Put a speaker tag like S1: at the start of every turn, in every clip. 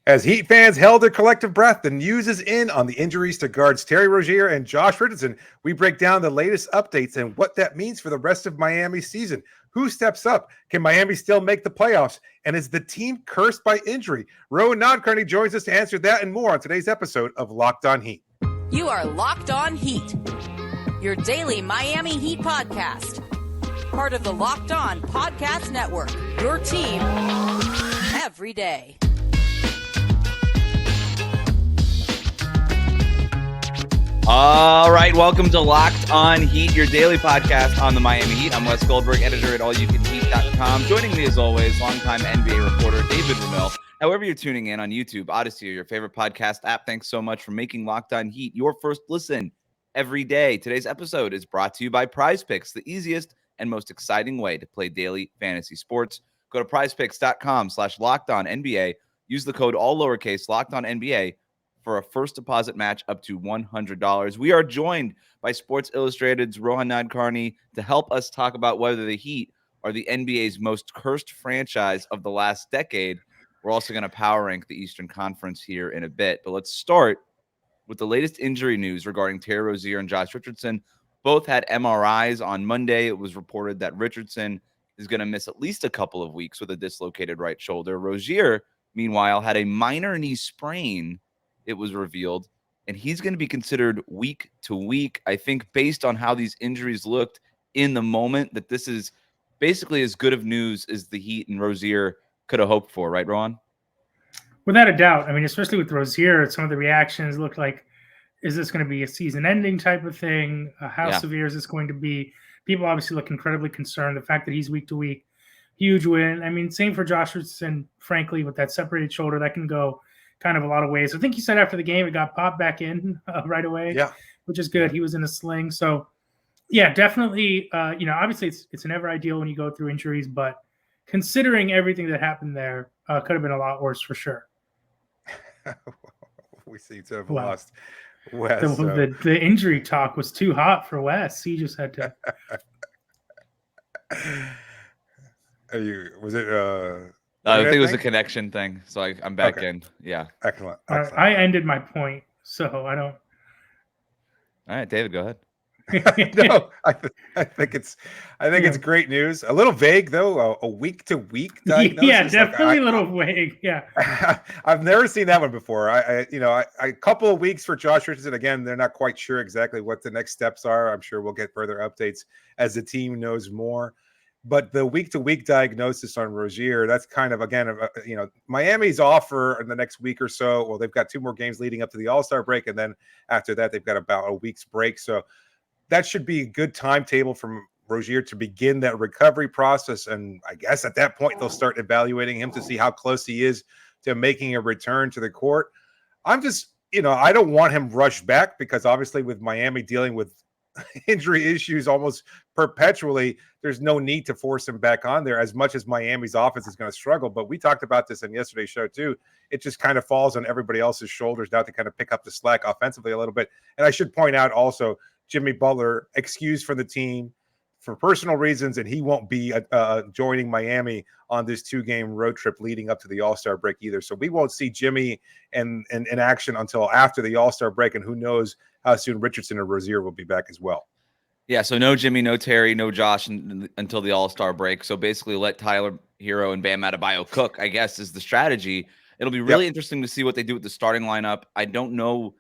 S1: As Heat fans held their collective breath, the news is in on the injuries to guards Terry Rozier and Josh Richardson. We break down the latest updates and what that means for the rest of Miami's season. Who steps up? Can Miami still make the playoffs? And is the team cursed by injury? Rohan Nadkarni joins us to answer that and more on today's episode of Locked On Heat.
S2: You are Locked On Heat, your daily Miami Heat podcast. Part of the Locked On Podcast Network, your team every day.
S3: All right, welcome to Locked On Heat, your daily podcast on the Miami Heat. I'm Wes Goldberg, editor at allyoucanheat.com. Joining me as always, longtime NBA reporter David Ramil. However you're tuning in on YouTube, Odyssey, or your favorite podcast app, thanks so much for making Locked On Heat your first listen every day. Today's episode is brought to you by Prize Picks, the easiest and most exciting way to play daily fantasy sports. Go to prizepicks.com/LockedOnNBA. Use the code all lowercase LockedOnNBA for a first deposit match up to $100. We are joined by Sports Illustrated's Rohan Nadkarni to help us talk about whether the Heat are the NBA's most cursed franchise of the last decade. We're also going to power rank the Eastern Conference here in a bit. But let's start with the latest injury news regarding Terry Rozier and Josh Richardson. Both had MRIs on Monday. It was reported that Richardson is going to miss at least a couple of weeks with a dislocated right shoulder. Rozier, meanwhile, had a minor knee sprain, it was revealed, and he's going to be considered week to week. I think based on how these injuries looked in the moment, that this is basically as good of news as the Heat and Rozier could have hoped for, right, Rohan?
S4: Without a doubt. I mean, especially with Rozier, some of the reactions look like, is this going to be a season-ending type of thing? How severe is this going to be? People obviously look incredibly concerned. The fact that he's week to week, huge win. I mean, same for Josh Richardson, frankly, with that separated shoulder, that can go kind of a lot of ways. I think he said after the game it got popped back in right away, which is good. He was in a sling. So, yeah, definitely, obviously it's never ideal when you go through injuries, but considering everything that happened there, could have been a lot worse for sure.
S1: We seem to have lost Wes.
S4: The injury talk was too hot for Wes. He just had to.
S1: Was it?
S3: I think it was a connection thing, so I'm back in. Yeah.
S1: Excellent.
S4: I ended my point, so I don't.
S3: All right, David, go ahead.
S1: No, I think it's great news. A little vague though, a week to week diagnosis.
S4: Yeah, definitely a little vague. Yeah,
S1: I've never seen that one before. A couple of weeks for Josh Richardson. Again, they're not quite sure exactly what the next steps are. I'm sure we'll get further updates as the team knows more. But the week-to-week diagnosis on Rozier, that's kind of, again, Miami's offer in the next week or so. Well, they've got 2 more games leading up to the All-Star break, and then after that, they've got about a week's break. So that should be a good timetable from Rozier to begin that recovery process. And I guess at that point, they'll start evaluating him to see how close he is to making a return to the court. I'm just, I don't want him rushed back because obviously with Miami dealing with injury issues almost perpetually, there's no need to force him back on there as much as Miami's offense is going to struggle. But we talked about this in yesterday's show too. It just kind of falls on everybody else's shoulders now to kind of pick up the slack offensively a little bit. And I should point out also, Jimmy Butler excused from the team for personal reasons, and he won't be joining Miami on this 2-game road trip leading up to the All-Star break either. So we won't see Jimmy in action until after the All-Star break, and who knows how soon Richardson or Rozier will be back as well.
S3: Yeah, so no Jimmy, no Terry, no Josh until the All-Star break. So basically let Tyler Hero and Bam Adebayo cook, I guess, is the strategy. It'll be really interesting to see what they do with the starting lineup. I don't know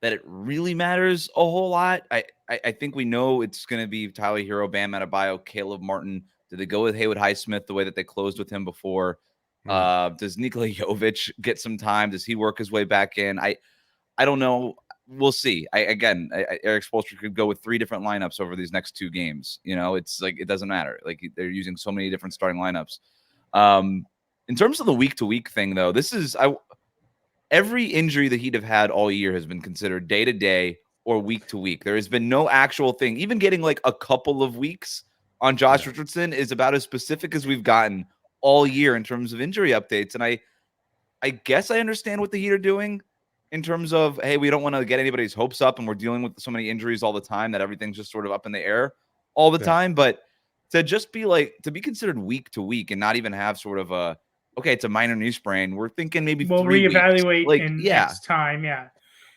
S3: that it really matters a whole lot. I think we know it's going to be Tyler Hero, Bam Adebayo, Caleb Martin. Do they go with Haywood Highsmith the way that they closed with him before? Does Nikola Jovic get some time? Does he work his way back in? I don't know. We'll see. Eric Spoelstra could go with 3 different lineups over these next 2 games. It's like it doesn't matter. Like they're using so many different starting lineups. In terms of the week-to-week thing, though, this is every injury the Heat have had all year has been considered day-to-day or week-to-week. There has been no actual thing. Even getting like a couple of weeks on Josh Richardson is about as specific as we've gotten all year in terms of injury updates. And I guess I understand what the Heat are doing in terms of, hey, we don't want to get anybody's hopes up, and we're dealing with so many injuries all the time that everything's just sort of up in the air all the time. But to just be to be considered week to week and not even have sort of a okay, it's a minor knee sprain. We're thinking maybe
S4: we'll
S3: 3 weeks.
S4: reevaluate
S3: Like,
S4: in
S3: yeah,
S4: next time. Yeah,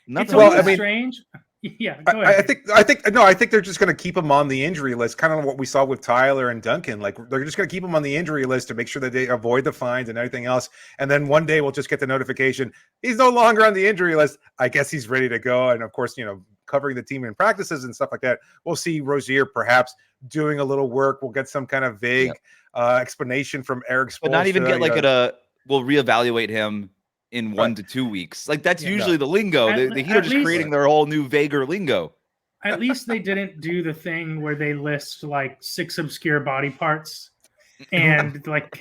S3: nothing.
S4: it's a
S1: Well,
S4: little
S1: I mean-
S4: strange. Yeah, go ahead.
S1: I think they're just going to keep him on the injury list, kind of what we saw with Tyler and Duncan. Like they're just going to keep him on the injury list to make sure that they avoid the fines and everything else. And then one day we'll just get the notification he's no longer on the injury list. I guess he's ready to go. And of course, covering the team in practices and stuff like that, we'll see Rozier perhaps doing a little work. We'll get some kind of vague explanation from Eric Spoelstra.
S3: But not even get like we'll reevaluate him in 1 to 2 weeks. Like that's usually the lingo. The Heat are just creating their whole new vaguer lingo.
S4: At least they didn't do the thing where they list like 6 obscure body parts and like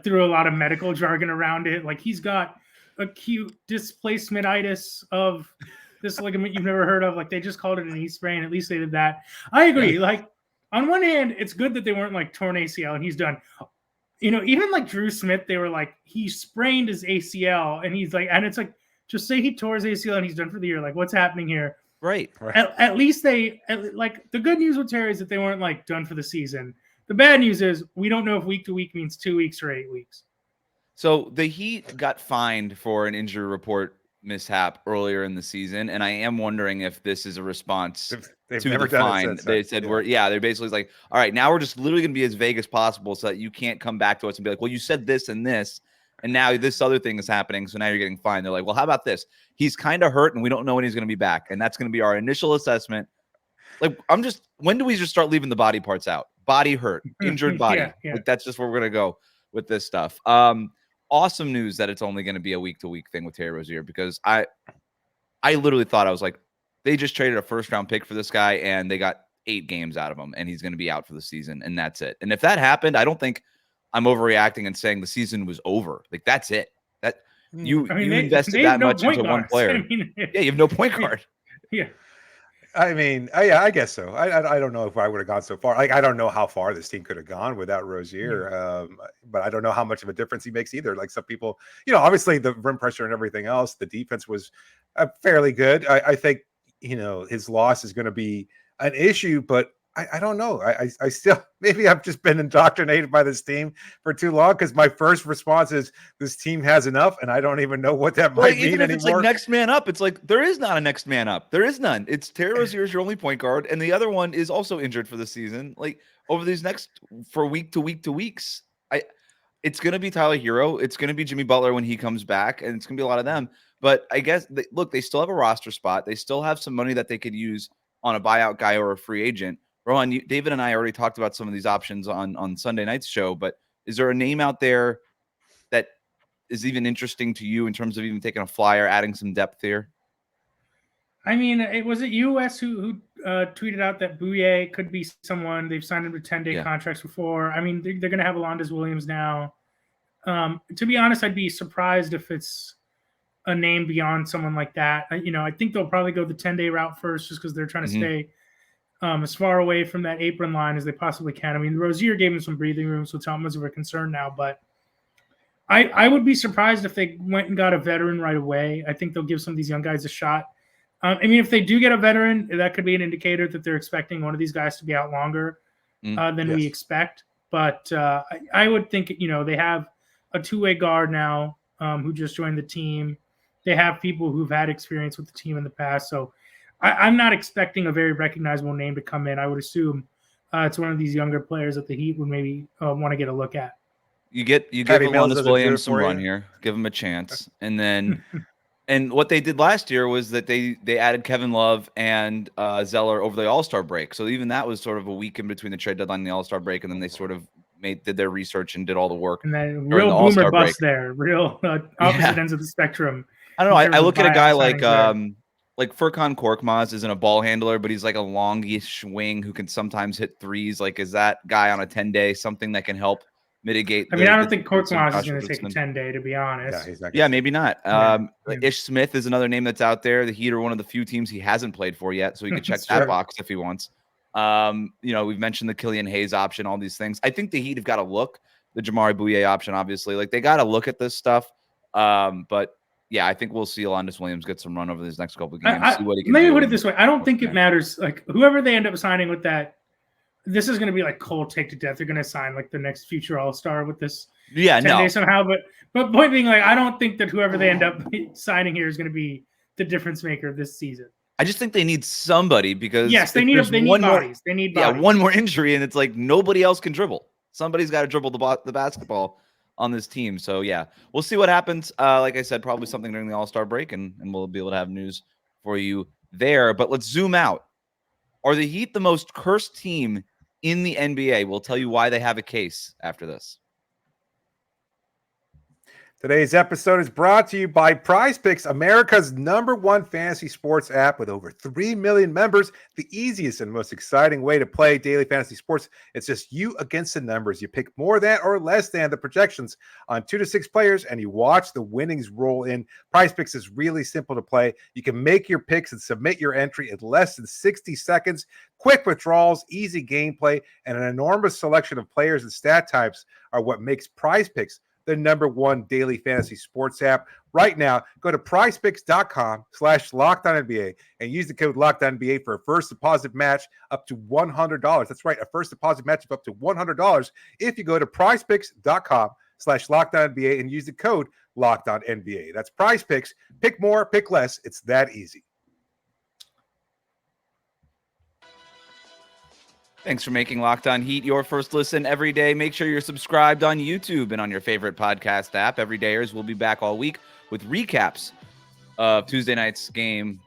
S4: threw a lot of medical jargon around it. Like he's got acute displacementitis of this ligament you've never heard of. Like they just called it an knee sprain. At least they did that. I agree. Like on one hand, it's good that they weren't like torn ACL and he's done. Even like Drew Smith, they were like, he sprained his ACL and he's like, and it's like, just say he tore his ACL and he's done for the year. Like, what's happening here?
S3: Right.
S4: At least the good news with Terry is that they weren't like done for the season. The bad news is we don't know if week to week means 2 weeks or 8 weeks.
S3: So the Heat got fined for an injury report mishap earlier in the season, and I am wondering if this is a response
S1: They've
S3: to
S1: never
S3: the
S1: done
S3: fine.
S1: it since
S3: They
S1: then.
S3: said they're basically like, all right, now we're just literally going to be as vague as possible so that you can't come back to us and be like, well, you said this and this, and now this other thing is happening, so now you're getting fined. They're like, well, how about this? He's kind of hurt, and we don't know when he's going to be back, and that's going to be our initial assessment. Like, when do we just start leaving the body parts out? Body hurt, injured body.
S4: Yeah.
S3: Like, that's just where we're going to go with this stuff. Awesome news that it's only going to be a week-to-week thing with Terry Rozier, because I literally thought, I was like, they just traded a first-round pick for this guy, and they got 8 games out of him, and he's going to be out for the season, and that's it. And if that happened, I don't think I'm overreacting and saying the season was over. Like, that's it. That you invested that much into one player. You have no point guard.
S4: Yeah.
S1: I mean, I guess so. I don't know if I would have gone so far. Like, I don't know how far this team could have gone without Rozier. But I don't know how much of a difference he makes either. Like some people, obviously the rim pressure and everything else, the defense was fairly good. I think, his loss is going to be an issue, but I don't know. I still, maybe I've just been indoctrinated by this team for too long, because my first response is this team has enough, and I don't even know what that might mean anymore.
S3: It's like next man up. It's like there is not a next man up. There is none. It's Terry Rozier is your only point guard, and the other one is also injured for the season. Like over these for week to weeks, it's going to be Tyler Hero. It's going to be Jimmy Butler when he comes back, and it's going to be a lot of them. But I guess they still have a roster spot. They still have some money that they could use on a buyout guy or a free agent. Rohan, David and I already talked about some of these options on Sunday night's show, but is there a name out there that is even interesting to you in terms of even taking a flyer, adding some depth here?
S4: I mean, was it US who tweeted out that Bouye could be someone? They've signed him to 10-day contracts before. I mean, they're going to have Alondes Williams now. To be honest, I'd be surprised if it's a name beyond someone like that. I think they'll probably go the 10-day route first, just because they're trying to stay as far away from that apron line as they possibly can. I mean, Rozier gave him some breathing room, so Thomas are a concern now. But I would be surprised if they went and got a veteran right away. I think they'll give some of these young guys a shot. I mean, if they do get a veteran, that could be an indicator that they're expecting one of these guys to be out longer than we expect. But I would think, they have a two-way guard now who just joined the team. They have people who've had experience with the team in the past. So I'm not expecting a very recognizable name to come in. I would assume it's one of these younger players that the Heat would maybe want to get a look at.
S3: You give Alondes Williams some run here, give him a chance, and then and what they did last year was that they added Kevin Love and Zeller over the All-Star break. So even that was sort of a week in between the trade deadline and the All-Star break, and then they sort of did their research and did all the work.
S4: And then real boomer bust there, real opposite ends of the spectrum.
S3: I don't know. I look at a guy like Furkan Korkmaz isn't a ball handler, but he's like a longish wing who can sometimes hit threes. Like, is that guy on a 10-day something that can help mitigate?
S4: I don't think Korkmaz is going to take a 10-day, to be honest.
S3: Yeah, maybe not. Ish Smith is another name that's out there. The Heat are one of the few teams he hasn't played for yet, so he could check that box if he wants. We've mentioned the Killian Hayes option, all these things. I think the Heat have got to look. The Jamari Bouye option, obviously. Like, they got to look at this stuff. But yeah, I think we'll see Alondes Williams get some run over these next couple of games. See what he can
S4: maybe
S3: do.
S4: Put it this way: I don't think it matters. Like, whoever they end up signing with that this is going to be like cold take to death. They're going to sign like the next future All-Star with this.
S3: Yeah,
S4: 10
S3: no.
S4: days somehow. But point being, like, I don't think that whoever they end up signing here is going to be the difference maker this season.
S3: I just think they need somebody because
S4: they need bodies. They need bodies.
S3: One more injury, and it's like nobody else can dribble. Somebody's got to dribble the basketball on this team. So yeah, we'll see what happens. Like I said, probably something during the All-Star break, and we'll be able to have news for you there. But let's zoom out. Are the Heat the most cursed team in the NBA? We'll tell you why they have a case after this.
S1: Today's episode is brought to you by Prize Picks, America's #1 fantasy sports app with over 3 million members. The easiest and most exciting way to play daily fantasy sports. It's just you against the numbers. You pick more than or less than the projections on 2 to 6 players, and you watch the winnings roll in. Prize Picks is really simple to play. You can make your picks and submit your entry in less than 60 seconds. Quick withdrawals, easy gameplay, and an enormous selection of players and stat types are what makes Prize Picks the #1 daily fantasy sports app. Right now, go to prizepicks.com/LockedOnNBA and use the code LockedOnNBA for a first deposit match up to $100. That's right, a first deposit match of up to $100 if you go to prizepicks.com/LockedOnNBA and use the code LockedOnNBA. That's Prize Picks. Pick more, pick less. It's that easy.
S3: Thanks for making Locked On Heat your first listen every day. Make sure you're subscribed on YouTube and on your favorite podcast app. Everydayers will be back all week with recaps of Tuesday night's game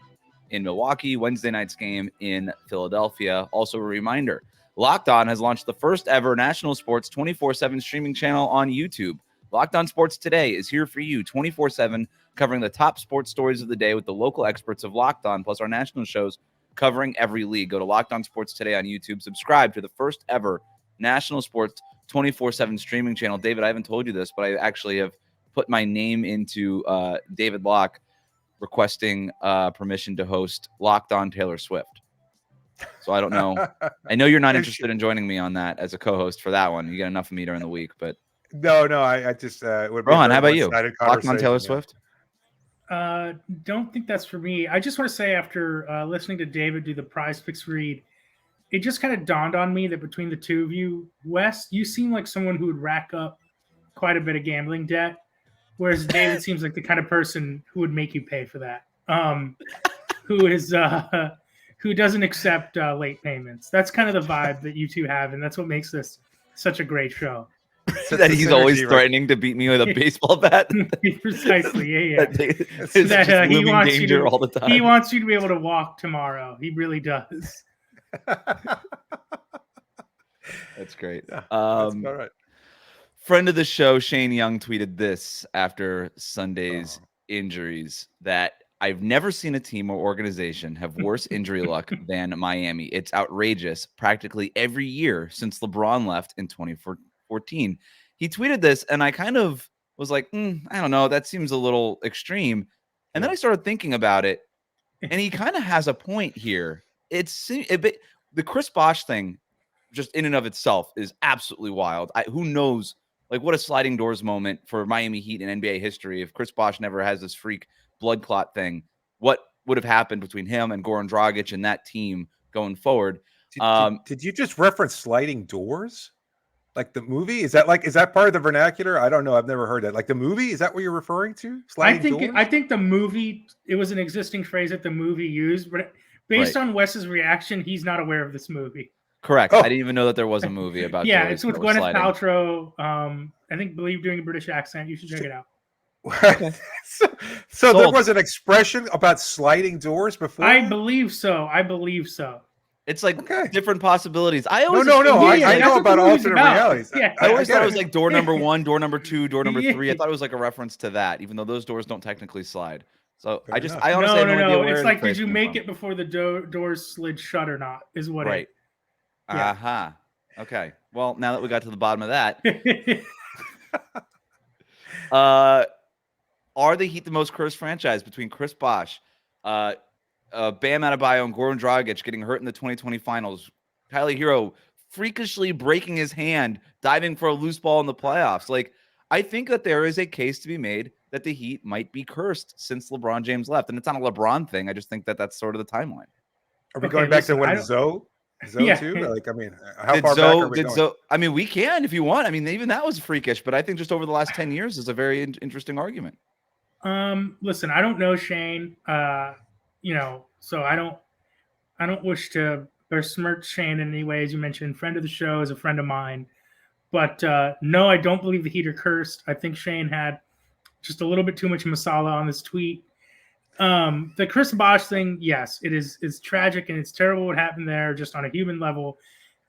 S3: in Milwaukee, Wednesday night's game in Philadelphia. Also a reminder, Locked On has launched the first ever national sports 24/7 streaming channel on YouTube. Locked On Sports Today is here for you 24/7, covering the top sports stories of the day with the local experts of Locked On, plus our national shows covering every league. Go to Locked On Sports Today on YouTube. Subscribe to the first ever national sports 24/7 streaming channel. David, I haven't told you this, but I actually have put my name into David Locke requesting permission to host Locked On Taylor Swift. So I don't know. I know you're not interested in joining me on that as a co-host for that one. You get enough of me during the week, but
S1: No, I just would be
S3: Rohan, how about you? Locked On Taylor Swift?
S4: Don't think that's for me. I just want to say, after listening to David do the Prize Picks read, it just kind of dawned on me that between the two of you, Wes, you seem like someone who would rack up quite a bit of gambling debt, whereas David seems like the kind of person who would make you pay for that. Who doesn't accept late payments. That's kind of the vibe that you two have, and that's what makes this such a great show.
S3: That he's always threatening to beat me with a baseball bat.
S4: Precisely, yeah.
S3: He wants you to, all the time.
S4: He wants you to be able to walk tomorrow. He really does.
S3: That's great.
S1: Yeah, that's all right.
S3: Friend of the show, Shane Young, tweeted this after Sunday's injuries, that I've never seen a team or organization have worse injury luck than Miami. It's outrageous. Practically every year since LeBron left in 2014. He tweeted this, and I kind of was like, I don't know, that seems a little extreme. And then I started thinking about it, and he kind of has a point here. The Chris Bosh thing, just in and of itself, is absolutely wild. Who knows, like, what a sliding doors moment for Miami Heat in NBA history. If Chris Bosh never has this freak blood clot thing, what would have happened between him and Goran Dragic and that team going forward?
S1: Did you just reference sliding doors? Like the movie? Is that part of the vernacular? I don't know. I've never heard that. Like the movie? Is that what you're referring to?
S4: I think the movie, it was an existing phrase that the movie used, but based on Wes's reaction, he's not aware of this movie.
S3: Correct. I didn't even know that there was a movie about
S4: it's with Gwyneth Paltrow. Believe doing a British accent. You should check it out.
S1: so there was an expression about sliding doors before?
S4: I believe so.
S3: It's like different possibilities.
S1: I know about alternate realities.
S3: Yeah. I always thought it was like door number 1, door number 2, door number 3. I thought it was like a reference to that, even though those doors don't technically slide. So I honestly
S4: no. It's like, did you make it before the doors slid shut or not? Is what
S3: right. Okay. Well, now that we got to the bottom of that, are the Heat the most cursed franchise between Chris Bosh, Bam Adebayo, and Goran Dragic getting hurt in the 2020 finals, Tyler Hero freakishly breaking his hand, diving for a loose ball in the playoffs? Like, I think that there is a case to be made that the Heat might be cursed since LeBron James left. And it's not a LeBron thing. I just think that that's sort of the timeline.
S1: Are we going back to when Zoe? Zone
S4: Yeah.
S1: 2? Like, I mean, how far back are we going?
S3: I mean, we can if you want. I mean, even that was freakish, but I think just over the last 10 years is a very interesting argument.
S4: Listen, I don't know Shane. So I don't wish to besmirch Shane in any way. As you mentioned, friend of the show, is a friend of mine. But no, I don't believe the Heat are cursed. I think Shane had just a little bit too much masala on this tweet. The Chris Bosh thing, yes, it's tragic and it's terrible what happened there, just on a human level,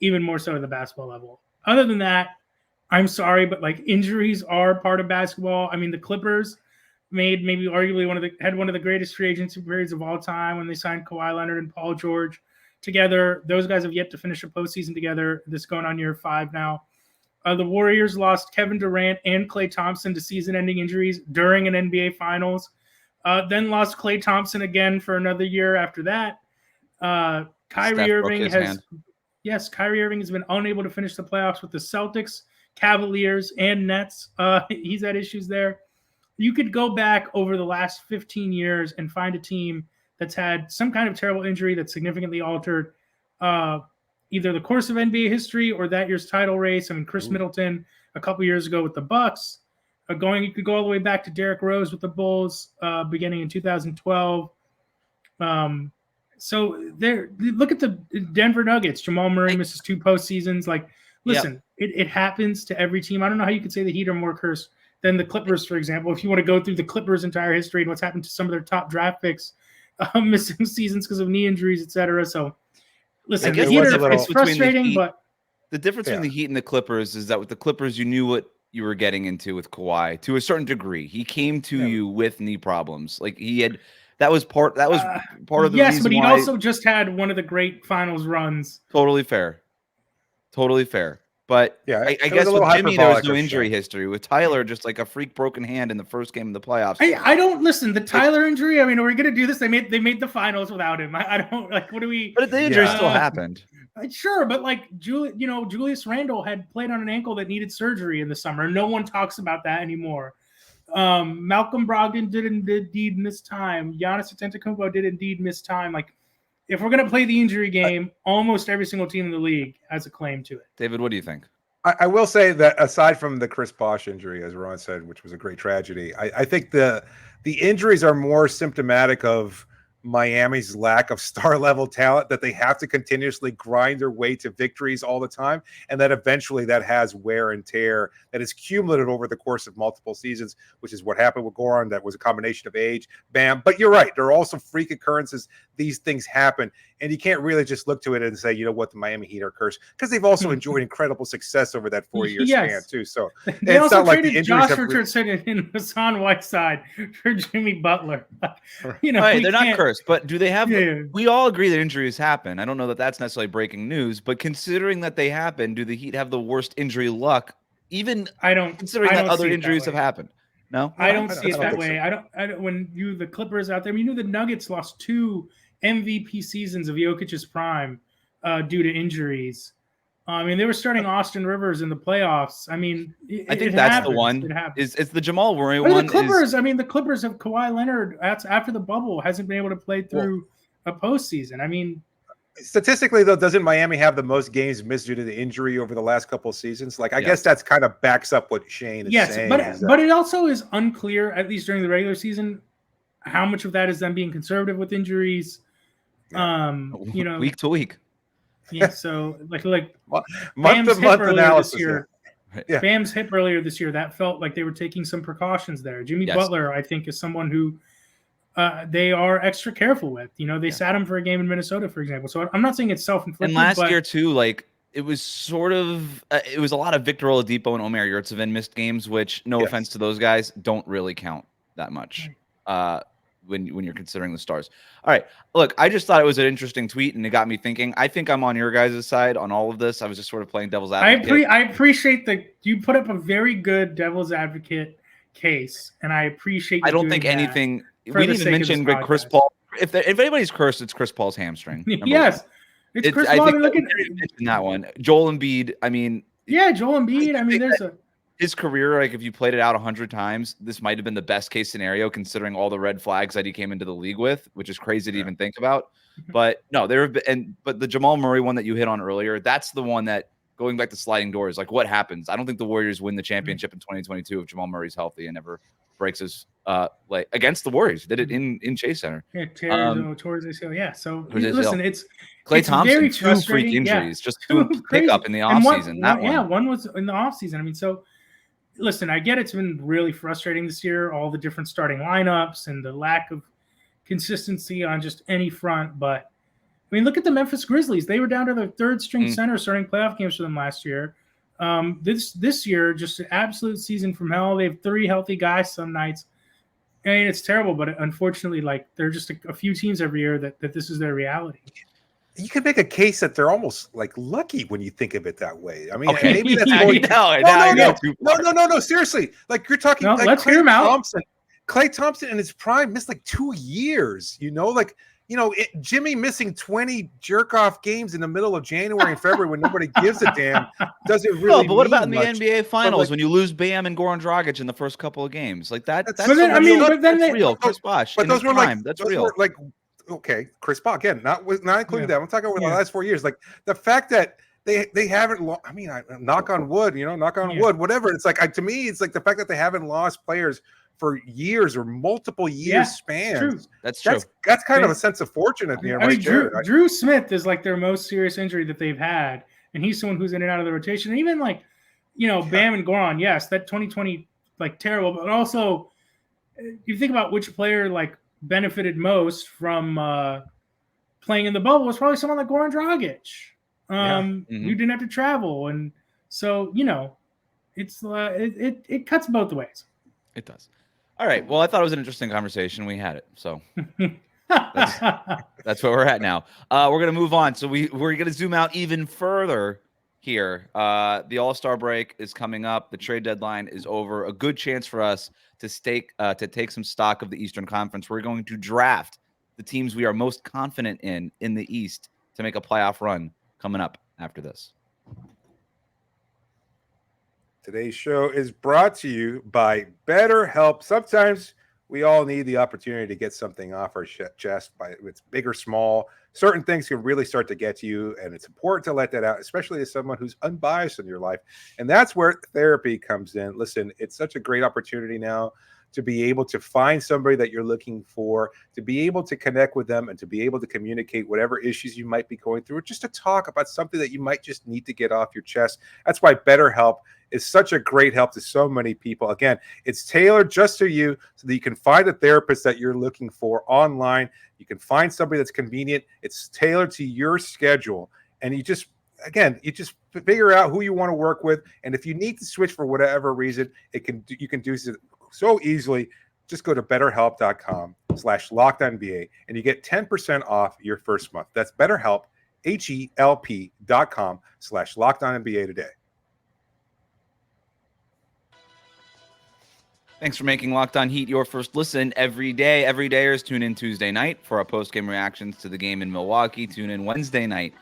S4: even more so at the basketball level. Other than that, I'm sorry, but like injuries are part of basketball. I mean, the Clippers made maybe arguably had one of the greatest free agency periods of all time when they signed Kawhi Leonard and Paul George together. Those guys have yet to finish a postseason together. This going on year 5 now. The Warriors lost Kevin Durant and Klay Thompson to season-ending injuries during an NBA Finals. Then lost Klay Thompson again for another year after that. Kyrie Irving has been unable to finish the playoffs with the Celtics, Cavaliers, and Nets. He's had issues there. You could go back over the last 15 years and find a team that's had some kind of terrible injury that significantly altered either the course of NBA history or that year's title race. I mean, Chris Middleton a couple years ago with the Bucks. You could go all the way back to Derrick Rose with the Bulls beginning in 2012. So look at the Denver Nuggets. Jamal Murray misses 2 postseasons. Like, listen, it happens to every team. I don't know how you could say the Heat are more cursed than the Clippers, for example. If you want to go through the Clippers' entire history and what's happened to some of their top draft picks, missing seasons because of knee injuries, etc. So, listen, the Heat it's frustrating, but
S3: the difference between the Heat and the Clippers is that with the Clippers, you knew what you were getting into with Kawhi to a certain degree. He came to you with knee problems. Like that was part of the reason.
S4: Yes, but he also just had one of the great finals runs.
S3: Totally fair. But I guess with Jimmy, there was no injury history. With Tyler, just like a freak broken hand in the first game of the playoffs.
S4: I don't listen. The Tyler injury. I mean, are we going to do this? They made the finals without him. I don't like. What do we?
S3: But the injury still happened.
S4: Sure, but like Julius Randle had played on an ankle that needed surgery in the summer. No one talks about that anymore. Malcolm Brogdon did indeed miss time. Giannis Antetokounmpo did indeed miss time. Like, if we're going to play the injury game, almost every single team in the league has a claim to it.
S3: David, what do you think?
S1: I will say that aside from the Chris Bosh injury, as Ron said, which was a great tragedy, I think the injuries are more symptomatic of Miami's lack of star level talent, that they have to continuously grind their way to victories all the time. And that eventually that has wear and tear that is cumulative over the course of multiple seasons, which is what happened with Goran. That was a combination of age, Bam. But you're right. There are also freak occurrences. These things happen. And you can't really just look to it and say, you know what, the Miami Heat are cursed, because they've also enjoyed incredible success over that 4-year span too. So
S4: they also not traded like Josh Richardson and Hassan Whiteside for Jimmy Butler.
S3: They're not cursed, but do they have? We all agree that injuries happen. I don't know that that's necessarily breaking news, but considering that they happen, do the Heat have the worst injury luck? Even considering that other injuries have happened. No,
S4: I don't see it that way. So. I don't. When the Clippers out there, I mean, the Nuggets lost 2 MVP seasons of Jokic's prime due to injuries. I mean, they were starting Austin Rivers in the playoffs. I mean,
S3: I think that's happens. The one. It's the Jamal Murray one.
S4: The Clippers. The Clippers have Kawhi Leonard after the bubble hasn't been able to play through a postseason. I mean,
S1: statistically, though, doesn't Miami have the most games missed due to the injury over the last couple of seasons? Like, I guess that's kind of backs up what Shane is saying.
S4: But it also is unclear, at least during the regular season, how much of that is them being conservative with injuries.
S3: Week to week.
S4: Yeah, so like
S1: month to month analysis.
S4: Bam's hip earlier this year, that felt like they were taking some precautions there. Jimmy Butler, I think, is someone who they are extra careful with. They sat him for a game in Minnesota, for example. So I'm not saying it's self-inflicted.
S3: And last year too, like it was sort of it was a lot of Victor Oladipo and Omer Yurtseven missed games, which no offense to those guys, don't really count that much. When you're considering the stars. All right. Look, I just thought it was an interesting tweet and it got me thinking. I think I'm on your guys' side on all of this. I was just sort of playing devil's advocate.
S4: I appreciate you put up a very good devil's advocate case, and I appreciate
S3: I don't think anything we didn't even mention Chris Paul. If anybody's cursed, it's Chris Paul's hamstring.
S4: Yes. It's Chris Paul.
S3: I think that one. Joel Embiid, I mean.
S4: Yeah, Joel Embiid. I mean,
S3: his career, like if you played it out 100 times, this might have been the best case scenario considering all the red flags that he came into the league with, which is crazy to even think about. But no, there have been, but the Jamal Murray one that you hit on earlier, that's the one that, going back to sliding doors, like what happens? I don't think the Warriors win the championship in 2022 if Jamal Murray's healthy and never breaks his leg against the Warriors. Did it in Chase Center.
S4: Yeah, towards ACL. Yeah. So
S3: ACL.
S4: listen,
S3: Klay
S4: it's
S3: Thompson,
S4: very
S3: 2 freak
S4: frustrating.
S3: injuries,
S4: Yeah.
S3: just doing pickup in the offseason.
S4: One was in the offseason. I mean, so listen, I get it's been really frustrating this year, all the different starting lineups and the lack of consistency on just any front. But I mean, look at the Memphis Grizzlies. They were down to their third string center starting playoff games for them last year. This year, just an absolute season from hell. They have 3 healthy guys some nights. I mean, it's terrible, but unfortunately, like there are just a few teams every year that this is their reality.
S1: You could make a case that they're almost like lucky when you think of it that way. I mean,
S3: okay.
S1: maybe that's no. Seriously, like you're talking.
S4: No,
S1: like
S4: let's hear him out.
S1: Klay Thompson in his prime missed like 2 years. Jimmy missing 20 jerk-off games in the middle of January and February when nobody gives a damn doesn't really.
S3: But what about in the
S1: much.
S3: NBA Finals when you lose Bam and Goran Dragic in the first couple of games? Like that. That's real. Chris Bosh.
S1: But those were
S3: prime. That's real.
S1: Okay, Chris Bosh again, not including that. I'm talking about the last 4 years. Like the fact that they haven't lost. I mean, knock on wood, wood, whatever. It's like to me, it's like the fact that they haven't lost players for years or multiple years spans.
S3: That's true.
S1: That's kind of a sense of fortune at the end.
S4: I mean, Drew Smith is like their most serious injury that they've had, and he's someone who's in and out of the rotation. And even like, Bam and Goran, yes, that 2020 like terrible, but also you think about which player like benefited most from playing in the bubble was probably someone like Goran Dragic, who didn't have to travel, and so it's it cuts both ways.
S3: It does. All right. Well, I thought it was an interesting conversation. We had it. So that's where we're at now. We're going to move on. So we're going to zoom out even further here. The All-Star break is coming up. The trade deadline is over. A good chance for us to take some stock of the Eastern Conference. We're going to draft the teams we are most confident in the East to make a playoff run coming up after this.
S1: Today's show is brought to you by BetterHelp. Sometimes we all need the opportunity to get something off our chest, by it's big or small. Certain things can really start to get to you, and it's important to let that out, especially as someone who's unbiased in your life. And that's where therapy comes in. Listen, it's such a great opportunity now to be able to find somebody that you're looking for, to be able to connect with them, and to be able to communicate whatever issues you might be going through, or just to talk about something that you might just need to get off your chest. That's why BetterHelp is such a great help to so many people. Again, it's tailored just to you so that you can find a therapist that you're looking for online. You can find somebody that's convenient. It's tailored to your schedule. And you just figure out who you want to work with. And if you need to switch for whatever reason, you can do so easily. Just go to betterhelp.com/LockedOnNBA and you get 10% off your first month. That's BetterHelp, HELP.com/LockedOnNBA today.
S3: Thanks for making Locked On Heat your first listen every day. Every dayers tune in Tuesday night for our post-game reactions to the game in Milwaukee. Tune in Wednesday night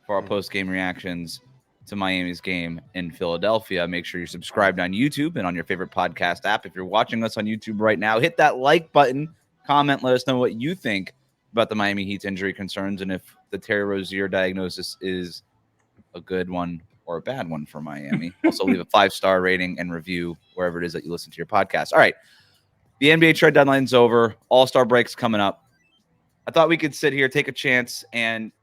S3: for our post-game reactions to Miami's game in Philadelphia. Make sure you're subscribed on YouTube and on your favorite podcast app. If you're watching us on YouTube right now, hit that like button, comment, let us know what you think about the Miami Heat's injury concerns and if the Terry Rozier diagnosis is a good one or a bad one for Miami. Also leave a 5-star rating and review wherever it is that you listen to your podcast. All right. The NBA trade deadline's over. All-Star break's coming up. I thought we could sit here, take a chance, and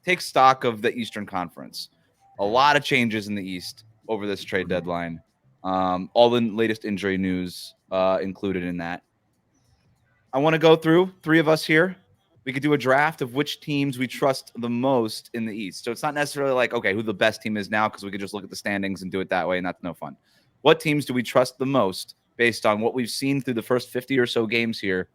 S3: take stock of the Eastern Conference. A lot of changes in the East over this trade deadline. All the latest injury news included in that. I want to go through 3 of us here. We could do a draft of which teams we trust the most in the East. So it's not necessarily like, okay, who the best team is now, because we could just look at the standings and do it that way, and that's no fun. What teams do we trust the most based on what we've seen through the first 50 or so games here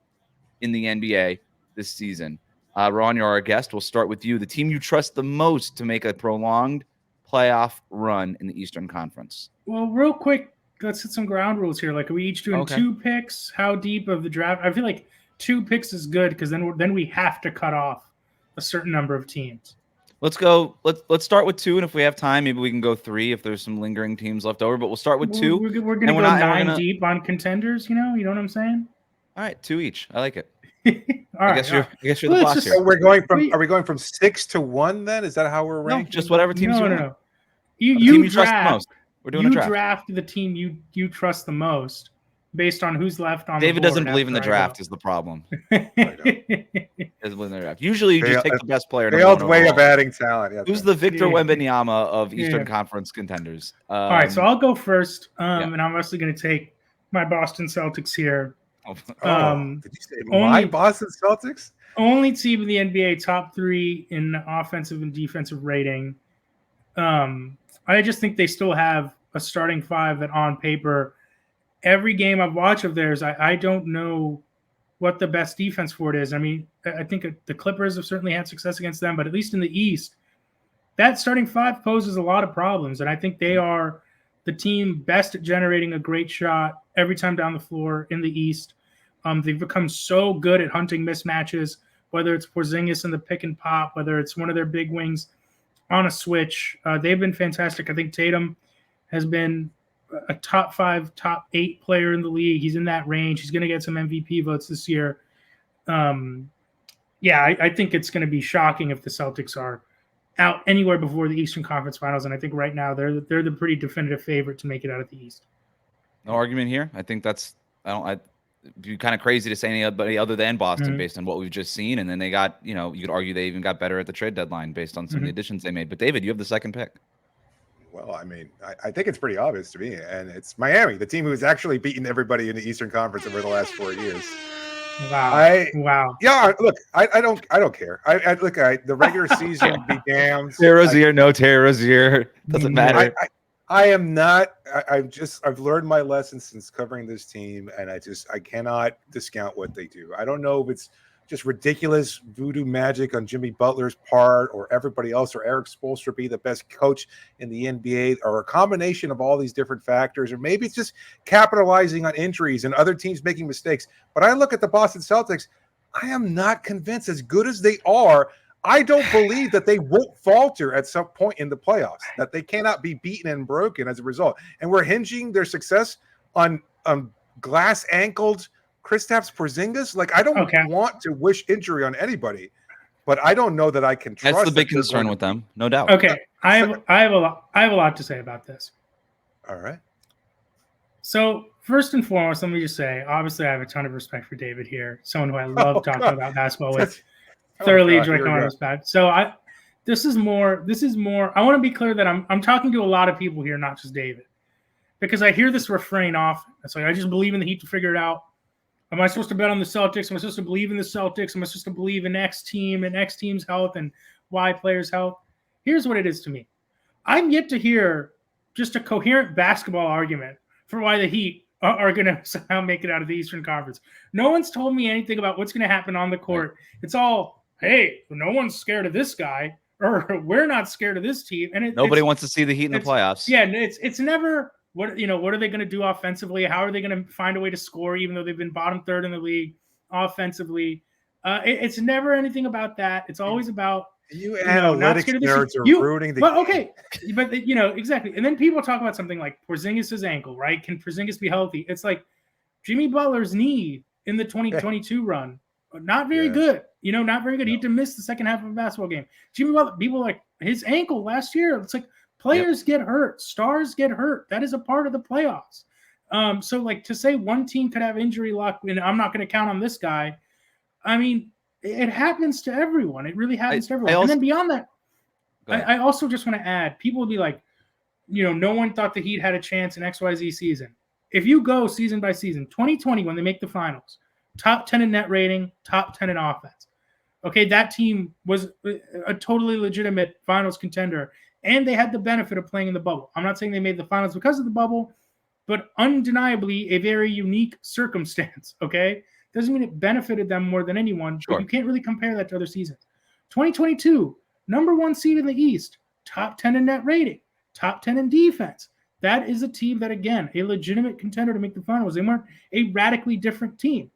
S3: in the NBA this season? Rohan, you're our guest. We'll start with you. The team you trust the most to make a prolonged playoff run in the Eastern Conference.
S4: Well, real quick, let's hit some ground rules here. Like, are we each doing 2 picks? How deep of the draft? I feel like 2 picks is good because then we have to cut off a certain number of teams.
S3: Let's go. Let's start with 2, and if we have time, maybe we can go 3 if there's some lingering teams left over. But we'll start with 2.
S4: We're going to go 9 deep on contenders. You know what I'm saying?
S3: All right, 2 each. I like it.
S4: I
S3: guess you're the boss here.
S1: So are we going from 6 to 1 then? Is that how we're ranking?
S3: No, just whatever teams you want.
S4: No. You
S3: trust the most. We're doing a draft.
S4: You draft the team you trust the most based on who's left on.
S3: David doesn't believe in the draft is the problem. Usually you just take the best player.
S1: The old way of adding talent. Yeah,
S3: who's the Victor Wembanyama of Eastern Conference contenders?
S4: All right, so I'll go first, and I'm actually going to take my Boston Celtics here.
S1: Did you say my Boston Celtics?
S4: Only team in the NBA top 3 in offensive and defensive rating. I just think they still have a starting 5 that on paper, every game I've watched of theirs, I don't know what the best defense for it is. I mean, I think the Clippers have certainly had success against them, but at least in the East, that starting 5 poses a lot of problems. And I think they are the team best at generating a great shot every time down the floor in the East. They've become so good at hunting mismatches, whether it's Porzingis in the pick and pop, whether it's one of their big wings on a switch. They've been fantastic. I think Tatum has been a top 5, top 8 player in the league. He's in that range. He's going to get some MVP votes this year. I think it's going to be shocking if the Celtics are out anywhere before the Eastern Conference Finals, and I think right now they're the pretty definitive favorite to make it out of the East.
S3: No argument here. I think that's it'd be kind of crazy to say anybody other than Boston based on what we've just seen, and then they got you could argue they even got better at the trade deadline based on some of the additions they made. But David, you have the second pick.
S1: Well, I mean, I think it's pretty obvious to me, and it's Miami, the team who's actually beaten everybody in the Eastern Conference over the last 4 years.
S4: Wow.
S1: Yeah, look, I don't care. The regular season be damned.
S3: Terry Rozier, no Terry Rozier. Doesn't matter.
S1: I am not. I've learned my lesson since covering this team, and I cannot discount what they do. I don't know if it's just ridiculous voodoo magic on Jimmy Butler's part, or everybody else, or Eric Spoelstra be the best coach in the NBA, or a combination of all these different factors, or maybe it's just capitalizing on injuries and other teams making mistakes. But I look at the Boston Celtics, I am not convinced, as good as they are, I don't believe that they won't falter at some point in the playoffs, that they cannot be beaten and broken as a result. And we're hinging their success on glass-ankled Kristaps Porzingis. Like, I don't want to wish injury on anybody, but I don't know that I can trust.
S3: That's the big concern with them, no doubt.
S4: Okay, I have a lot to say about this.
S1: All right.
S4: So first and foremost, let me just say, obviously, I have a ton of respect for David here, someone who I love talking about basketball with. Thoroughly enjoy coming on this bad. So this is more. I want to be clear that I'm talking to a lot of people here, not just David, because I hear this refrain often. It's like, I just believe in the Heat to figure it out. Am I supposed to bet on the Celtics? Am I supposed to believe in the Celtics? Am I supposed to believe in X team and X team's health and Y players' health? Here's what it is to me. I'm yet to hear just a coherent basketball argument for why the Heat are going to somehow make it out of the Eastern Conference. No one's told me anything about what's going to happen on the court. It's all, hey, no one's scared of this guy, or we're not scared of this team. And
S3: nobody wants to see the Heat in the playoffs.
S4: Yeah, it's never what are they going to do offensively? How are they going to find a way to score, even though they've been bottom third in the league offensively? It's never anything about that. It's always about
S1: analytics nerds are ruining the game.
S4: Okay, but exactly. And then people talk about something like Porzingis' ankle, right? Can Porzingis be healthy? It's like Jimmy Butler's knee in the 2022 run. Not very good. Not very good. No. He had to miss the second half of a basketball game. Jimmy Butler, people like his ankle last year. It's like players get hurt. Stars get hurt. That is a part of the playoffs. So like to say one team could have injury luck and I'm not going to count on this guy. I mean, it happens to everyone. It really happens to everyone. And then beyond that, I also just want to add, people will be like, no one thought the Heat had a chance in XYZ season. If you go season by season, 2020, when they make the finals, top 10 in net rating, top 10 in offense. Okay, that team was a totally legitimate finals contender, and they had the benefit of playing in the bubble. I'm not saying they made the finals because of the bubble, but undeniably a very unique circumstance, okay? Doesn't mean it benefited them more than anyone, but you can't really compare that to other seasons. 2022, number 1 seed in the East, top 10 in net rating, top 10 in defense. That is a team that, again, a legitimate contender to make the finals. They weren't a radically different team.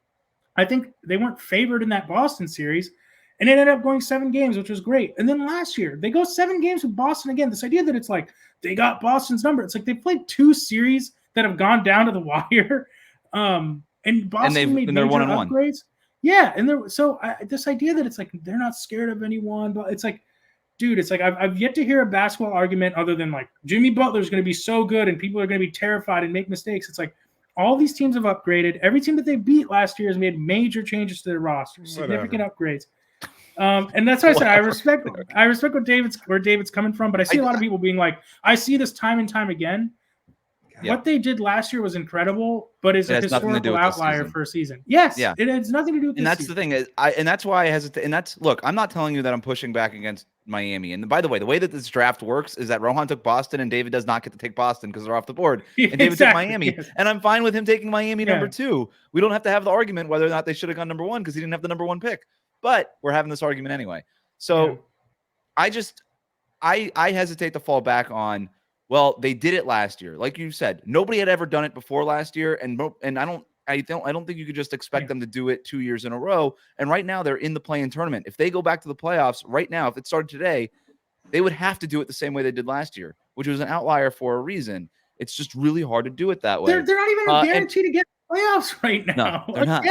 S4: I think they weren't favored in that Boston series. And it ended up going 7 games, which was great. And then last year, they go 7 games with Boston again. This idea that it's like they got Boston's number. It's like they played 2 series that have gone down to the wire. And Boston made major upgrades. Yeah, and this idea that it's like they're not scared of anyone, but it's like, dude, it's like I've yet to hear a basketball argument other than like Jimmy Butler is going to be so good and people are going to be terrified and make mistakes. It's like all these teams have upgraded. Every team that they beat last year has made major changes to their roster, significant upgrades. And that's why I said I respect where David's coming from, but I see a lot of people being like, I see this time and time again. Yeah. What they did last year was incredible, but is a historical outlier for a season. Yes, yeah. It has nothing to do with this
S3: And that's season. The thing is, and that's why I hesitate. And that's, look, I'm not telling you that I'm pushing back against Miami. And by the way that this draft works is that Rohan took Boston and David does not get to take Boston because they're off the board. And David took Miami. Yes. And I'm fine with him taking Miami number 2. We don't have to have the argument whether or not they should have gone number 1 because he didn't have the number 1 pick. But we're having this argument anyway. So I hesitate to fall back on, well, they did it last year. Like you said, nobody had ever done it before last year. And I don't think you could just expect them to do it 2 years in a row. And right now they're in the play-in tournament. If they go back to the playoffs right now, if it started today, they would have to do it the same way they did last year, which was an outlier for a reason. It's just really hard to do it that way.
S4: They're not even a guarantee to get playoffs right now.
S3: No, they're not.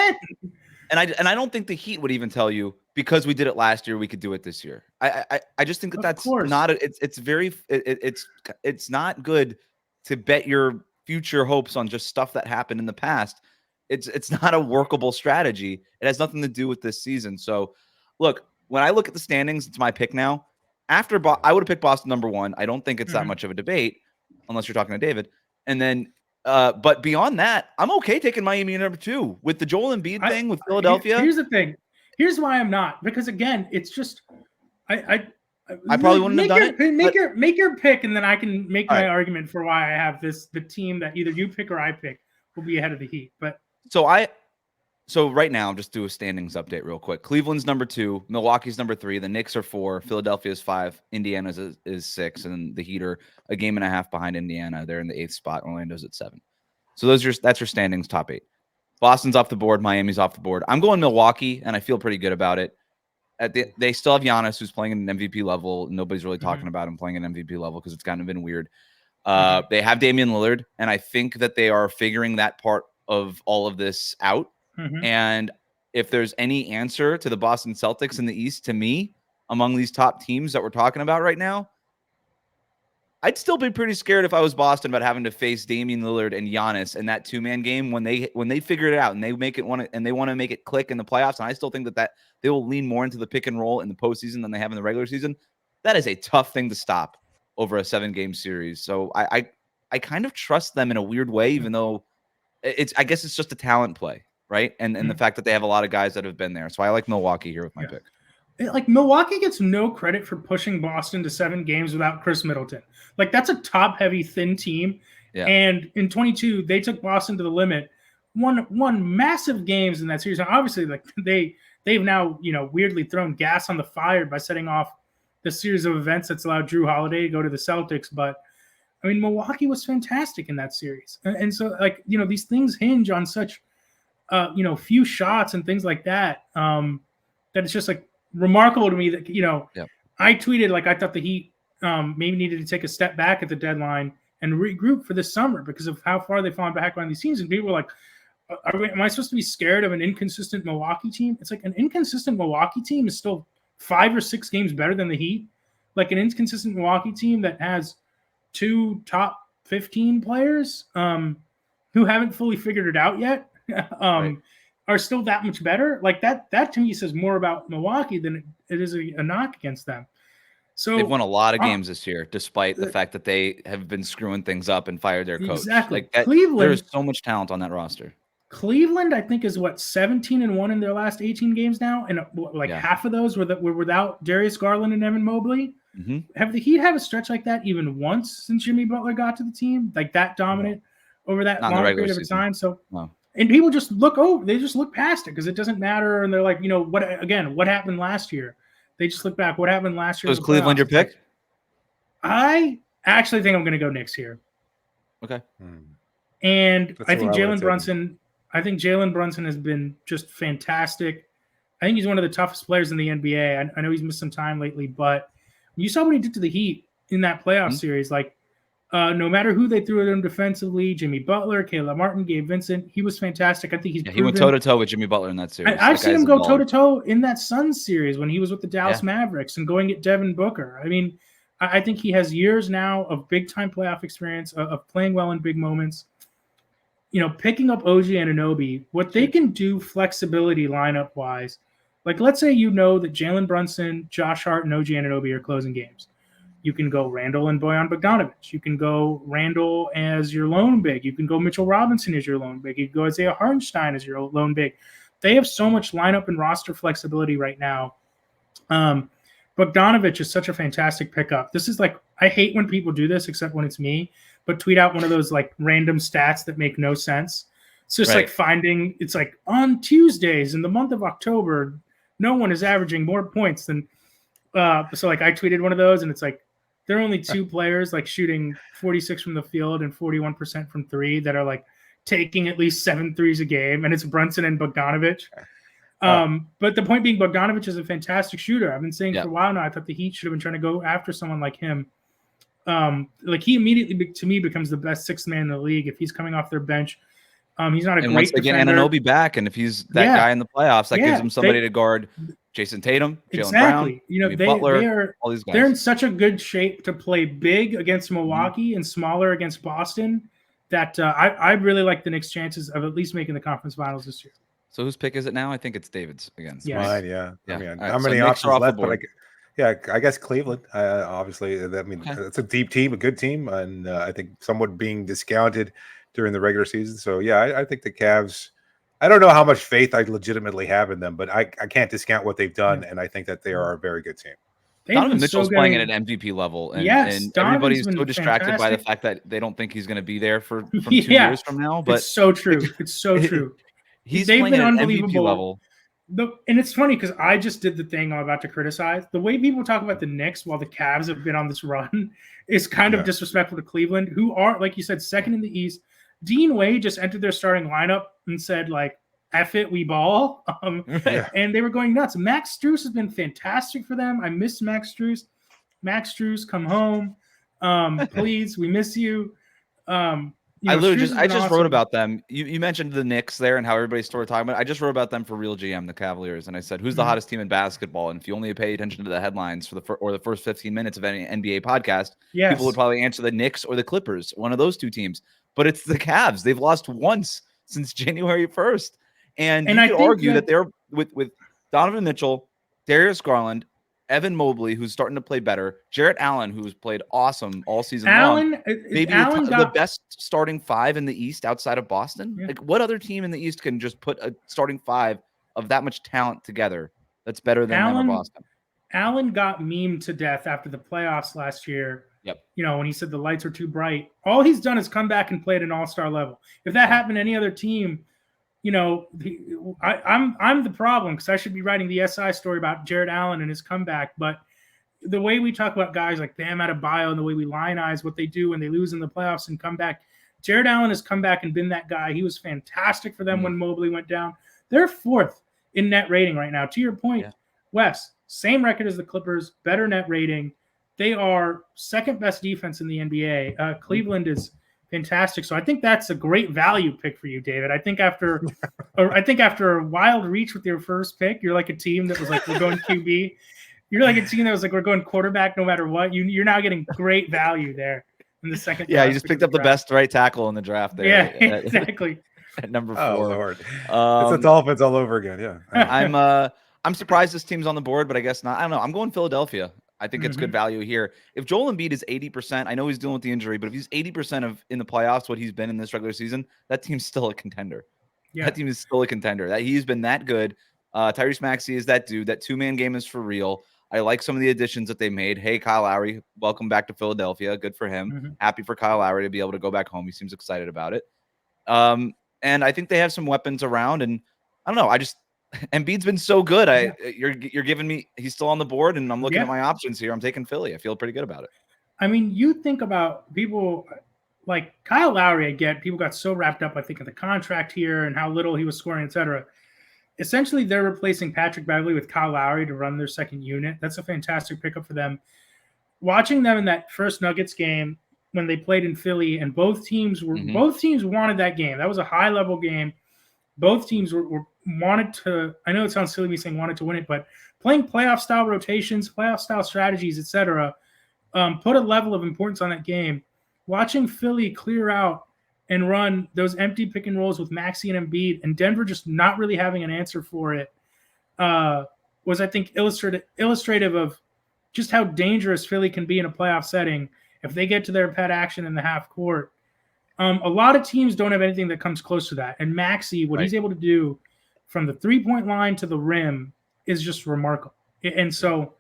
S3: And I don't think the Heat would even tell you because we did it last year, we could do it this year. I just think that's not it's not good to bet your future hopes on just stuff that happened in the past. It's not a workable strategy. It has nothing to do with this season. So look, when I look at the standings, it's my pick now. I would have picked Boston number 1. I don't think it's that much of a debate unless you're talking to David. And then but beyond that, I'm okay taking Miami number 2 with the Joel Embiid thing with Philadelphia.
S4: Here's the thing. Here's why I'm not, because again, it's just I
S3: probably wouldn't have done
S4: it. Make your pick, and then I can make my argument for why I have the team that either you pick or I pick will be ahead of the Heat. But
S3: so right now, just do a standings update real quick. Cleveland's number 2, Milwaukee's number 3, the Knicks are 4, Philadelphia's 5, Indiana's is 6, and the Heat are a game and a half behind Indiana. They're in the 8th spot. Orlando's at 7. So that's your standings top 8. Boston's off the board. Miami's off the board. I'm going Milwaukee, and I feel pretty good about it. They still have Giannis, who's playing at an MVP level. Nobody's really talking about him playing at an MVP level because it's kind of been weird. They have Damian Lillard, and I think that they are figuring that part of all of this out. And if there's any answer to the Boston Celtics in the East, to me, among these top teams that we're talking about right now, I'd still be pretty scared if I was Boston about having to face Damian Lillard and Giannis in that 2-man game when they figure it out and they make it want to make it click in the playoffs. And I still think that they will lean more into the pick and roll in the postseason than they have in the regular season. That is a tough thing to stop over a 7-game series. So I kind of trust them in a weird way, even though I guess it's just a talent play, right? And the fact that they have a lot of guys that have been there. So I like Milwaukee here with my pick.
S4: Like Milwaukee gets no credit for pushing Boston to 7 games without Chris Middleton. Like that's a top-heavy, thin team. Yeah. And in 22, they took Boston to the limit. Won massive games in that series. And obviously, like they've now weirdly thrown gas on the fire by setting off the series of events that's allowed Drew Holiday to go to the Celtics. But I mean, Milwaukee was fantastic in that series. And so, like these things hinge on such few shots and things like that. That it's just like remarkable to me that I tweeted like I thought the Heat maybe needed to take a step back at the deadline and regroup for this summer because of how far they've fallen back on these teams. And people were like, am I supposed to be scared of an inconsistent Milwaukee team? It's like an inconsistent Milwaukee team is still 5 or 6 games better than the Heat. Like an inconsistent Milwaukee team that has 2 top 15 players who haven't fully figured it out yet. Right. Are still that much better. Like that to me says more about Milwaukee than it is a knock against them. So
S3: they've won a lot of games this year, despite the fact that they have been screwing things up and fired their coach.
S4: Exactly.
S3: Like Cleveland, there's so much talent on that roster.
S4: Cleveland, I think, is 17-1 in their last 18 games now, and half of those were without Darius Garland and Evan Mobley. Have the Heat had a stretch like that even once since Jimmy Butler got to the team, like that dominant over that long period of time? So. Wow. And people just they just look past it because it doesn't matter. And they're like, what happened last year? They just look back. What happened last year?
S3: Was Cleveland your pick?
S4: I actually think I'm going to go Knicks here.
S3: Okay.
S4: And I think Jalen Brunson has been just fantastic. I think he's one of the toughest players in the NBA. I know he's missed some time lately, but you saw what he did to the Heat in that playoff series. Like, no matter who they threw at him defensively, Jimmy Butler, Caleb Martin, Gabe Vincent, he was fantastic. I think
S3: he went toe to toe with Jimmy Butler in that series.
S4: I've seen him go toe to toe in that Suns series when he was with the Dallas Mavericks and going at Devin Booker. I mean, I think he has years now of big time playoff experience, of playing well in big moments. You know, picking up OG Anunoby, what they can do flexibility lineup wise. Like, let's say you know that Jalen Brunson, Josh Hart, and OG Anunoby are closing games. You can go Randall and Bojan Bogdanovic. You can go Randall as your lone big. You can go Mitchell Robinson as your lone big. You can go Isaiah Hartenstein as your lone big. They have so much lineup and roster flexibility right now. Bogdanovic is such a fantastic pickup. This is like, I hate when people do this, except when it's me, but tweet out one of those like random stats that make no sense. It's just like finding, it's like on Tuesdays in the month of October, no one is averaging more points than so like I tweeted one of those and it's like there are only 2 players like shooting 46 from the field and 41% from 3 that are like taking at least 7 threes a game, and it's Brunson and Bogdanovic. But the point being, Bogdanovic is a fantastic shooter. I've been saying for a while now, I thought the Heat should have been trying to go after someone like him. Like he immediately to me becomes the best 6th man in the league if he's coming off their bench. He's not a great
S3: once they get Anunoby back, and if he's that guy in the playoffs, that gives him somebody to guard Jason Tatum, Jaylen Brown,
S4: you know,
S3: Butler, all these guys.
S4: They're in such a good shape to play big against Milwaukee and smaller against Boston that I really like the Knicks' chances of at least making the conference finals this year.
S3: So whose pick is it now? I think it's David's again.
S1: Yes. Mine, yeah. I mean,
S3: right,
S1: how many options left? But I guess Cleveland. Obviously, I mean, it's a deep team, a good team, and I think somewhat being discounted during the regular season. So, yeah, I think the Cavs, I don't know how much faith I legitimately have in them, but I can't discount what they've done, and I think that they are a very good team.
S3: Donovan Mitchell's playing at an MVP level, and everybody's so distracted by the fact that they don't think he's going to be there from 2 years from now. But
S4: it's so true. It's so true.
S3: They've playing been at an MVP level.
S4: And it's funny because I just did the thing I'm about to criticize. The way people talk about the Knicks while the Cavs have been on this run is kind of disrespectful to Cleveland, who are, like you said, 2nd in the East. Dean Wade just entered their starting lineup and said, like, F it, we ball. And they were going nuts. Max Strus has been fantastic for them. I miss Max Strus. Max Strus, come home. Please, we miss you.
S3: I just wrote about them. You mentioned the Knicks there and how everybody's started talking about it. I just wrote about them for Real GM, the Cavaliers, and I said, who's the hottest team in basketball? And if you only pay attention to the headlines for the first 15 minutes of any NBA podcast, people would probably answer the Knicks or the Clippers, one of those 2 teams. But it's the Cavs. They've lost once since January 1st. And you could argue that they're with Donovan Mitchell, Darius Garland, Evan Mobley, who's starting to play better, Jarrett Allen, who's played awesome all season long. Maybe the best starting 5 in the East outside of Boston. Like, what other team in the East can just put a starting 5 of that much talent together that's better than Boston?
S4: Allen got memed to death after the playoffs last year. You know, when he said the lights are too bright. All he's done is come back and play at an all-star level. If that happened to any other team, you know, I'm the problem because I should be writing the SI story about Jarrett Allen and his comeback. But the way we talk about guys like Bam Adebayo and the way we lionize what they do when they lose in the playoffs and come back, Jarrett Allen has come back and been that guy. He was fantastic for them when Mobley went down. They're 4th in net rating right now. To your point, Wes, same record as the Clippers, better net rating. They are 2nd best defense in the NBA. Cleveland is fantastic. So I think that's a great value pick for you, David. I think after a wild reach with your first pick, you're like a team that was like, we're going QB. You're like a team that was like, we're going quarterback no matter what. You're now getting great value there in the 2nd.
S3: Yeah, you just picked up the best right tackle in the draft there.
S4: Yeah, exactly.
S3: At number 4.
S1: Oh, Lord. It's the Dolphins all over again. Yeah.
S3: I'm surprised this team's on the board, but I guess not. I don't know. I'm going Philadelphia. I think it's good value here. If Joel Embiid is 80%, I know he's dealing with the injury, but if he's 80% in the playoffs, what he's been in this regular season, that team's still a contender. Yeah. That team is still a contender. He's been that good. Tyrese Maxey is that dude. That 2-man game is for real. I like some of the additions that they made. Hey, Kyle Lowry, welcome back to Philadelphia. Good for him. Happy for Kyle Lowry to be able to go back home. He seems excited about it. And I think they have some weapons around. And I don't know. Embiid's been so good. You're giving me, he's still on the board, and I'm looking at my options here. I'm taking Philly. I feel pretty good about it.
S4: I mean, you think about people like Kyle Lowry. I get people got so wrapped up, I think, in the contract here and how little he was scoring, etc. essentially they're replacing Patrick Beverley with Kyle Lowry to run their second unit. That's a fantastic pickup for them. Watching them in that first Nuggets game when they played in Philly, and both teams wanted that game. That was a high level game. Both teams were wanted to. I know it sounds silly me saying wanted to win it, but playing playoff style rotations, playoff style strategies, etc., put a level of importance on that game. Watching Philly clear out and run those empty pick and rolls with Maxey and Embiid, and Denver just not really having an answer for it, was, I think, illustrative of just how dangerous Philly can be in a playoff setting if they get to their pet action in the half court. A lot of teams don't have anything that comes close to that. And Maxey, what he's able to do from the three-point line to the rim is just remarkable. And so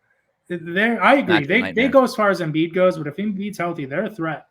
S4: I agree. They go as far as Embiid goes, but if Embiid's healthy, they're a threat.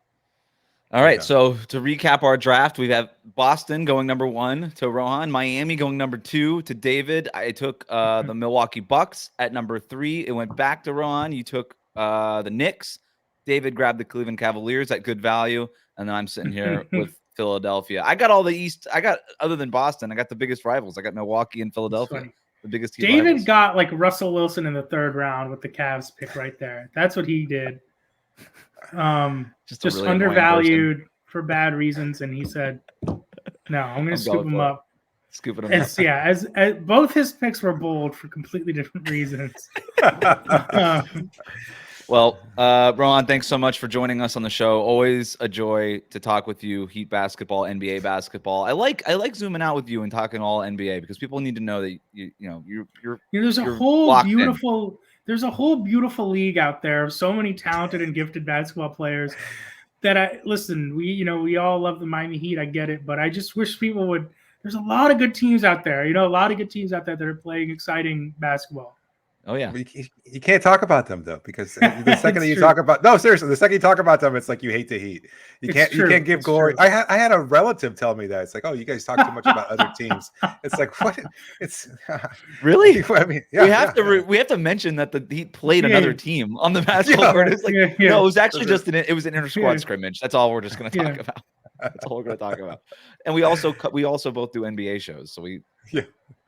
S3: All right, so to recap our draft, we have Boston going number 1 to Rohan, Miami going number 2 to David. I took the Milwaukee Bucks at number 3. It went back to Rohan. You took the Knicks. David grabbed the Cleveland Cavaliers at good value, and then I'm sitting here with Philadelphia. I got all the East. I got, other than Boston, I got the biggest rivals. I got Milwaukee and Philadelphia, the biggest team.
S4: David
S3: rivals.
S4: got like Russell Wilson in the 3rd round with the Cavs pick right there. That's what he did. Just really undervalued for bad reasons, and he said, "No, I'm going to scoop him up."
S3: Scooping him up.
S4: Yeah, as both his picks were bold for completely different reasons.
S3: Well, Rohan, thanks so much for joining us on the show. Always a joy to talk with you. Heat basketball, NBA basketball. I like zooming out with you and talking all NBA because people need to know that you're
S4: there's a whole beautiful league out there of so many talented and gifted basketball players that we all love the Miami Heat. I get it, but I just wish people would. There's a lot of good teams out there. A lot of good teams out there that are playing exciting basketball.
S3: Oh yeah,
S1: you can't talk about them though, because the second that you talk about the second you talk about them, it's like you hate the Heat. You can't give glory. I had a relative tell me that. It's like, oh, you guys talk too much about other teams. It's like, what? It's
S3: really.
S1: I mean, yeah,
S3: we have to mention that the Heat played another team on the basketball court. It's like no, it was actually just an inter squad scrimmage. That's all we're just going to talk about. That's all we're going to talk about. And we also both do NBA shows, so we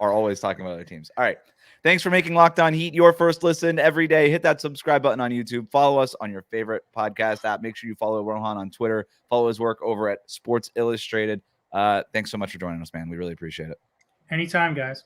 S3: are always talking about other teams. All right. Thanks for making Locked On Heat your first listen every day. Hit that subscribe button on YouTube. Follow us on your favorite podcast app. Make sure you follow Rohan on Twitter. Follow his work over at Sports Illustrated. Thanks so much for joining us, man. We really appreciate it.
S4: Anytime, guys.